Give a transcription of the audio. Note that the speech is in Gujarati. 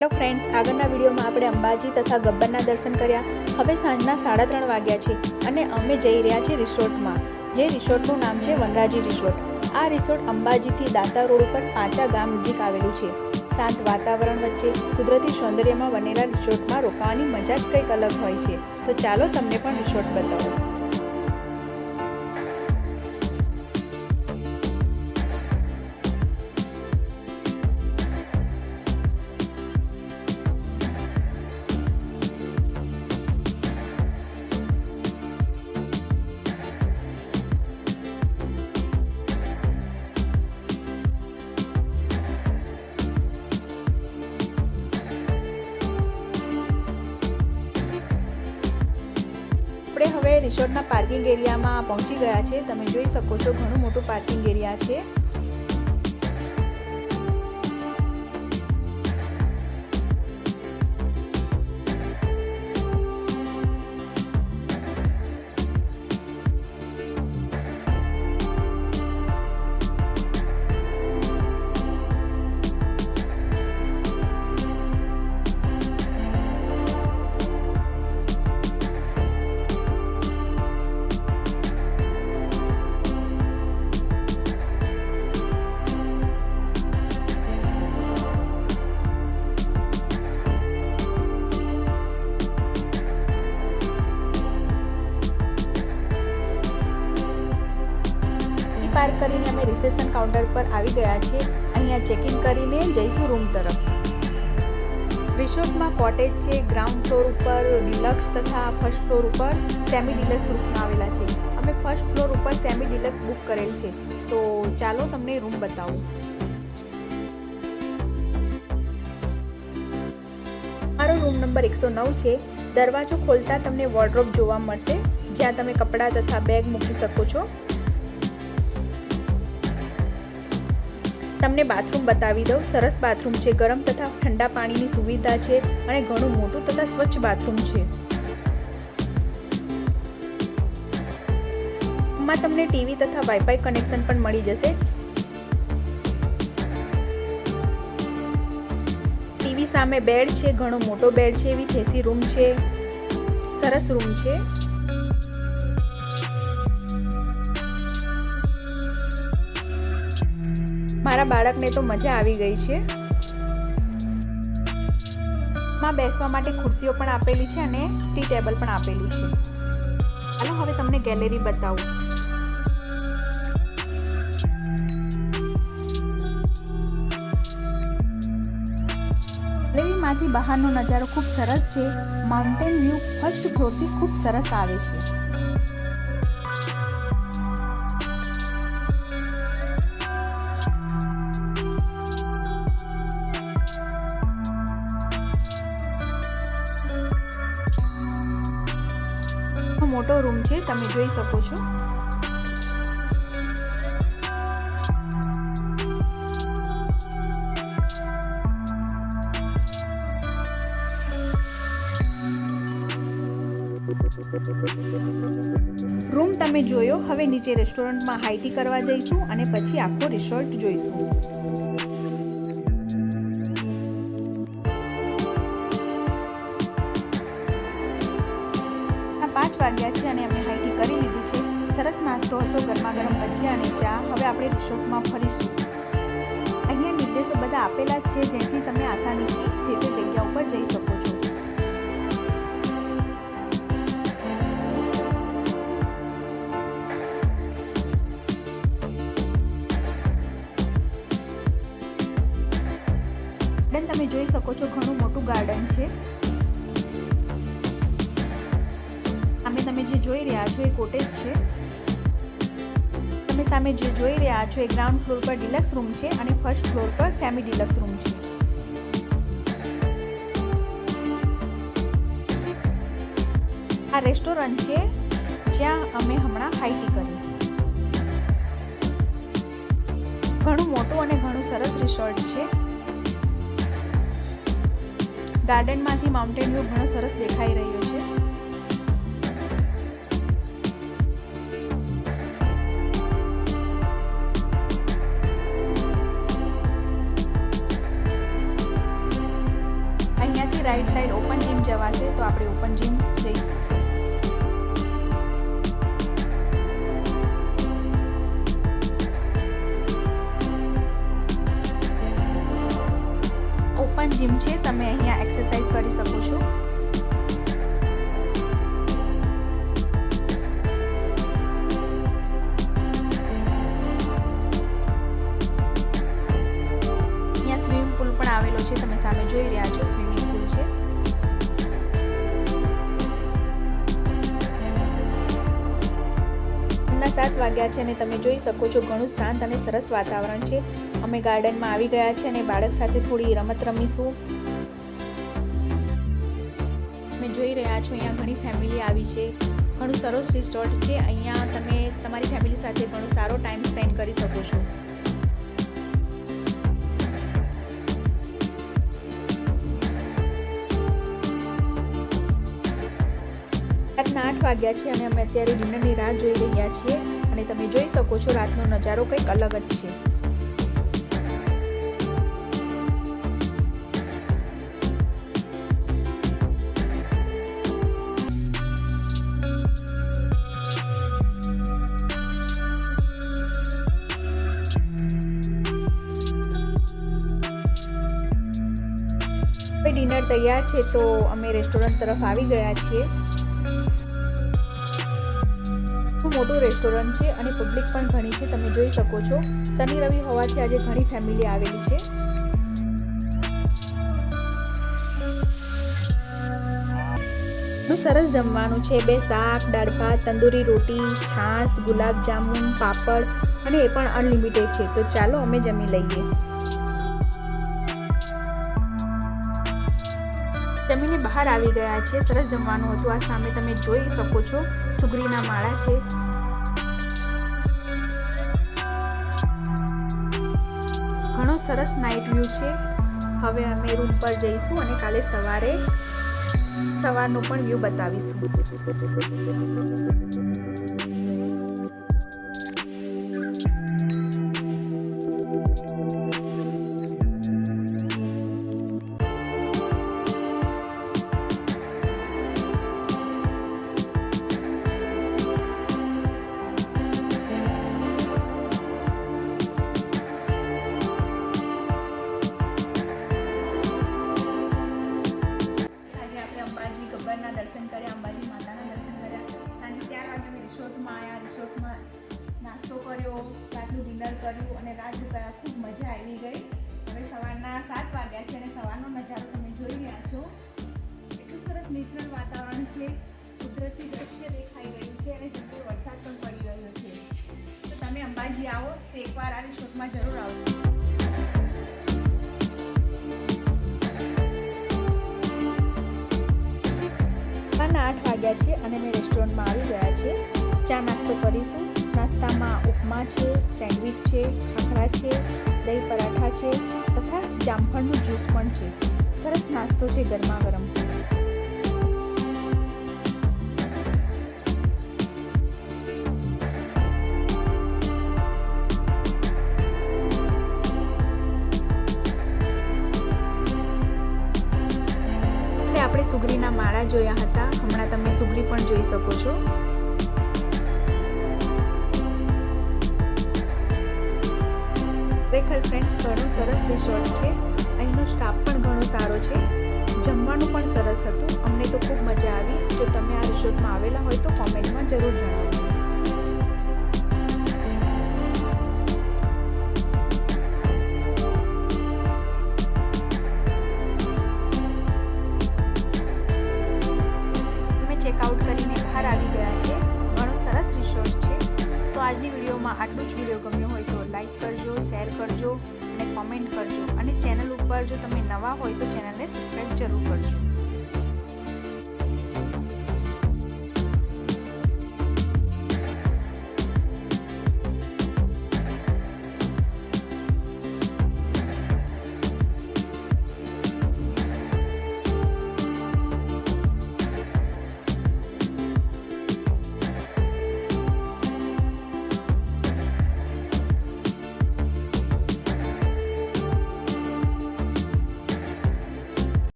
હેલો ફ્રેન્ડ્સ, આગળના વિડીયોમાં આપણે અંબાજી તથા ગબ્બરના દર્શન કર્યા. હવે સાંજના 3:30 વાગ્યા છે અને અમે જઈ રહ્યા છીએ રિસોર્ટમાં. જે રિસોર્ટનું નામ છે વનરાજી રિસોર્ટ. આ રિસોર્ટ અંબાજીથી દાતા રોડ ઉપર પાંચા ગામ નજીક આવેલું છે. શાંત વાતાવરણ વચ્ચે કુદરતી સૌંદર્યમાં બનેલા રિસોર્ટમાં રોકાવાની મજા જ કંઈક અલગ હોય છે. તો ચાલો તમને પણ રિસોર્ટ બતાવો. આપણે હવે રિસોર્ટના પાર્કિંગ એરિયામાં પહોંચી ગયા છે. તમે જોઈ શકો છો, ઘણું મોટું પાર્કિંગ એરિયા છે. પાર્ક કરીને અમે રિસેપ્શન કાઉન્ટર પર આવી ગયા છીએ. અહીંયા ચેકિંગ કરીને જઈશું રૂમ તરફ. રિસોર્ટમાં કોટેજ છે. ગ્રાઉન્ડ ફ્લોર ઉપર ડિલક્સ તથા ફર્સ્ટ ફ્લોર ઉપર સેમી ડિલક્સ રૂમ આવેલા છે. અમે ફર્સ્ટ ફ્લોર ઉપર સેમી ડિલક્સ બુક કરેલ છે. તો ચાલો તમને રૂમ બતાવું. મારો રૂમ નંબર 109 છે. દરવાજો ખોલતા તમને વોર્ડરોબ જોવા મળશે, જ્યાં તમે કપડાં તથા બેગ મૂકી શકો છો. તમને બાથરૂમ બતાવી દઉં. સરસ બાથરૂમ છે. ગરમ તથા ઠંડા પાણીની સુવિધા છે અને ઘણું મોટું તથા સ્વચ્છ બાથરૂમ છે. માં તમને ટીવી તથા વાઈફાઈ કનેક્શન પણ મળી જશે. ટીવી સામે બેડ છે. ઘણો મોટો બેડ છે. વિથ એસી રૂમ છે. સરસ રૂમ છે. મારા બાળકને તો મજા આવી ગઈ છે. માં બેસવા માટે ખુરશીઓ પણ આપેલી છે અને ટી ટેબલ પણ આપેલું છે. ચાલો હવે તમને ગેલેરી બતાવું. ગેલેરીમાંથી બહારનો નજારો ખૂબ સરસ છે. માઉન્ટેન વ્યૂ ફર્સ્ટ ફ્લોરથી ખૂબ સરસ આવે છે. મોટો રૂમ છે. તમે જોઈ શકો છો. રૂમ તમે જોયો. હવે નીચે રેસ્ટોરન્ટમાં હાઈ ટી કરવા જઈશું અને પછી આખો રિસોર્ટ જોઈશું. 5 વાગ્યા છે અને અમે હાઈ ટી કરી લીધી છે. સરસ નાસ્તો હતો, ગરમા ગરમ ભજીયા અને ચા. હવે આપણે રિસોર્ટમાં ફરીશું. અહીંયા નિર્દેશો બધા આપેલા જ છે, જેથી તમે આસાનીથી જે તે જગ્યા ઉપર જઈ શકો છો. ગાર્ડન તમે જોઈ શકો છો. ઘણું મોટું ગાર્ડન છે. તમે જે જોઈ રહ્યા છો એ કોટેજ છે. તમે સામે જે જોઈ રહ્યા છો એ ગ્રાઉન્ડ ફ્લોર પર ડિલક્સ રૂમ છે અને ફર્સ્ટ ફ્લોર પર સેમી ડિલક્સ રૂમ છે. આ રેસ્ટોરન્ટ છે જ્યાં અમે હમણાં હાઈ ટી કરી. ઘણું મોટું અને ઘણું સરસ રિસોર્ટ છે. ગાર્ડનમાંથી માઉન્ટેન વ્યૂ ઘણો સરસ દેખાઈ રહ્યો છે. અહીંથી રાઈટ સાઈડ ઓપન જીમ જવાશે, તો આપણે ઓપન જીમ જઈશું. ઓપન જીમ છે, તમે અહીંયા એક્સરસાઇઝ કરી શકો છો. અહીંયા સ્વિમિંગ પુલ પણ આવેલો છે, તમે સામે જોઈ રહ્યા છો સ્વિમિંગ પુલ છે. ના 7 વાગ્યા છે અને તમે જોઈ શકો છો ઘણું શાંત અને સરસ વાતાવરણ છે. અમે ગાર્ડનમાં આવી ગયા છે અને બાળક સાથે થોડી રમત રમીશું. તમે જોઈ રહ્યા છો અહીંયા ઘણી ફેમિલી આવી છે. ઘણું સરસ રિસોર્ટ છે. અહીંયા તમે તમારી ફેમિલી સાથે ઘણો સારો ટાઈમ સ્પેન્ડ કરી શકો છો. રાતના 8 વાગ્યા છે અને અમે અત્યારે ડિનરની રાહ જોઈ રહ્યા છીએ અને તમે જોઈ શકો છો રાતનો નજારો કંઈક અલગ જ છે. ડિનર તૈયાર છે, તો અમે રેસ્ટોરન્ટ તરફ આવી ગયા છીએ. મોટું રેસ્ટોરન્ટ છે અને પબ્લિક પણ ઘણી છે, તમે જોઈ શકો છો. શનિ રવિ હોવાથી આજે ઘણી ફેમિલી આવેલી છે. સરસ જમવાનું છે. 2 શાક, દાળ ભાત, તંદૂરી રોટી, છાશ, ગુલાબ જામુન, પાપડ અને એ પણ અનલિમિટેડ છે. તો ચાલો અમે જમી લઈએ. જમીને બહાર આવી ગયા છે. સરસ જમવાનું હતું. આ સામે તમે જોઈ શકો છો સુગરીના માળા છે. ઘણો સરસ નાઇટ વ્યૂ છે. હવે અમે રૂમ પર જઈશું અને કાલે સવારનો પણ વ્યૂ બતાવીશું. ગબ્બરના દર્શન કર્યા, અંબાજી માતાના દર્શન કર્યા. સાંજે 4 વાગે અમે રિસોર્ટમાં આવ્યા. રિસોર્ટમાં નાસ્તો કર્યો, રાતનું ડિનર કર્યું અને રાત રોકાયા. ખૂબ મજા આવી ગઈ. હવે સવારના 7 વાગ્યા છે અને સવારનો નજારો તમે જોઈ રહ્યા છો. એટલું સરસ નેચરલ વાતાવરણ છે. કુદરતી દ્રશ્ય દેખાઈ રહ્યું છે અને ઝડપી વરસાદ પણ પડી રહ્યો છે. તો તમે અંબાજી આવો તો એકવાર આ રિસોર્ટમાં જરૂર આવજો. 8 વાગ્યા છે અને અમે રેસ્ટોરન્ટમાં આવી ગયા છે. ચા નાસ્તો કરીશું. નાસ્તામાં ઉપમા છે, સેન્ડવિચ છે, ખાખરા છે, દહીં પરાઠા છે તથા જામફળનું જ્યુસ પણ છે. સરસ નાસ્તો છે ગરમા ગરમ. આપણે સુગરીના માળા જોયા હતા. હમણાં તમે સુગરી પણ જોઈ શકો છો. ખરેખર ફ્રેન્ડ્સ ઘણું સરસ રિસોર્ટ છે. અહીંનો સ્ટાફ પણ ઘણો સારો છે. જમવાનું પણ સરસ હતું. અમને તો ખૂબ મજા આવી. જો તમે આ રિસોર્ટમાં આવેલા હોય તો કોમેન્ટમાં જરૂર જણાવજો. ચેકઆઉટ કરીને બહાર આવી ગયા છે. ઘણો સરસ રિસોર્ટ છે. તો આજની વિડીયોમાં આટલું જ. વિડીયો ગમ્યો હોય તો લાઈક કરજો, શેર કરજો અને કોમેન્ટ કરજો. અને ચેનલ ઉપર જો તમે નવા હોય તો ચેનલને સબસ્ક્રાઈબ જરૂર કરજો.